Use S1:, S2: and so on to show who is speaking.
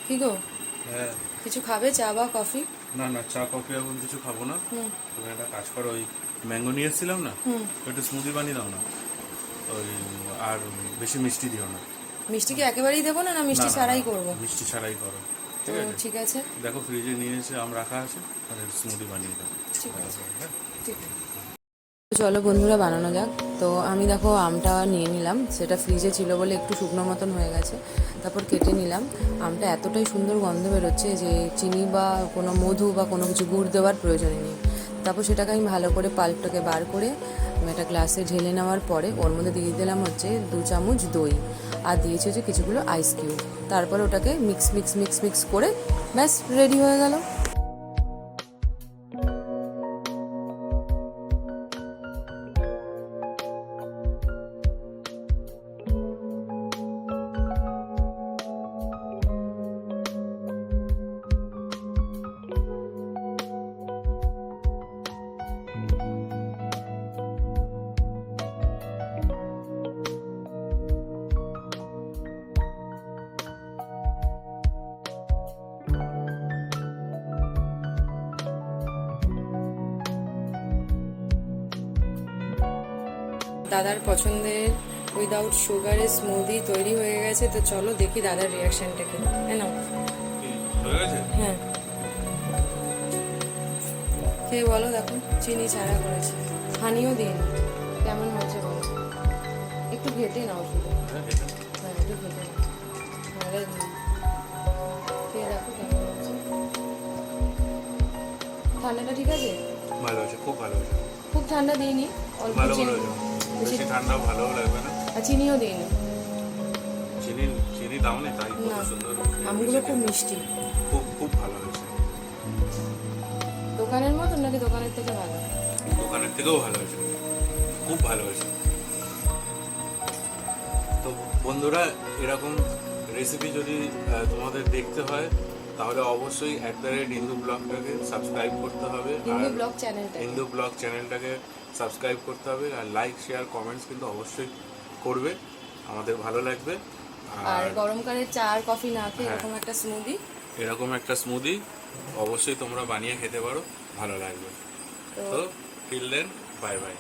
S1: কি গো?
S2: হ্যাঁ।
S1: কিছু খাবে, চা বা কফি?
S2: না না, চা কফি এখন কিছু খাবো না। তুমি একটা কাজ করো, ওই ম্যাঙ্গো নিয়ে এসেছিলাম না, একটু স্মুদি বানিয়ে দাও না। ওই আর বেশি মিষ্টি দিও না।
S1: মিষ্টি কি একেবারেই দেবো না, না
S2: না
S1: মিষ্টি
S2: না না,
S1: ছাড়াই করবো?
S2: মিষ্টি ছাড়াই করো।
S1: তো
S2: ঠিক আছে,
S1: ঠিক আছে,
S2: দেখো ফ্রিজে নিয়ে এসে আম রাখা আছে, আর স্মুদি বানিয়ে দাও।
S1: ঠিক আছে,
S2: হ্যাঁ।
S1: ঠিক আছে। চলো বন্ধুরা, বানানো যাক। তো আমি দেখো আমটা নিয়ে নিলাম, সেটা ফ্রিজে ছিল বলে একটু শুকনো মতন হয়ে গেছে। তারপর কেটে নিলাম। আমটা এতটাই সুন্দর গন্ধ বেরোচ্ছে যে চিনি বা কোনো মধু বা কোনো কিছু গুড় দেওয়ার প্রয়োজনই নেই। তারপর সেটাকে আমি ভালো করে পাল্পটাকে বার করে একটা গ্লাসে ঢেলে নেওয়ার পরে ওর মধ্যে দিয়ে দিলাম হচ্ছে 2 চামচ দই, আর দিয়েছি হচ্ছে কিছুগুলো আইস কিউব। তারপর ওটাকে মিক্স করে ব্যাস রেডি হয়ে গেল। দাদার পছন্দের উইদাউট সুগারের স্মুদি তৈরি হয়ে গেছে। তো চলো দেখি দাদার রিয়াকশনটা কি। হ্যাঁ না,
S2: হয়ে গেছে।
S1: হ্যাঁ খেয়ে বলো। দেখো চিনি ছাড়া করেছি, হানিও দিই না। কেমন হয়েছে বলো? একটু ঘেটে নাও শুধু। হ্যাঁ একটু ঘেটে নাও, নাহলে খেয়ে দেখো কেমন হয়েছে। ঠান্ডাটা ঠিক আছে?
S2: ভালো হয়েছে, খুব ভালো হয়েছে।
S1: খুব ঠান্ডা দিইনি, অল্প
S2: ভালো
S1: চিনি,
S2: হয়েছে, বেশি ঠান্ডা ভালোও লাগবে না।
S1: আর চিনিও দিইনি।
S2: চিনি চিনি দাও নি, তাই কত
S1: না,
S2: সুন্দর।
S1: আমগুলো খুব মিষ্টি।
S2: খুব খুব ভালো হয়েছে।
S1: দোকানের মতন নাকি দোকানের থেকে ভালো?
S2: দোকানের থেকেও ভালো হয়েছে, খুব ভালো হয়েছে। তো বন্ধুরা, এরকম রেসিপি যদি তোমাদের দেখতে হয় তাহলে অবশ্যই @হিন্দু ব্লগটাকে সাবস্ক্রাইব করতে হবে,
S1: হিন্দু ব্লগ চ্যানেলটা,
S2: হিন্দু ব্লগ চ্যানেলটাকে সাবস্ক্রাইব করতে হবে, আর লাইক শেয়ার কমেন্টস কিন্তু অবশ্যই করবে, আমাদের ভালো লাগবে।
S1: আর গরমকালে চা আর কফি না খেয়ে
S2: এরকম একটা স্মুদি অবশ্যই তোমরা বানিয়ে খেতে পারো, ভালো লাগবে। তো টিল দেন, বাই বাই।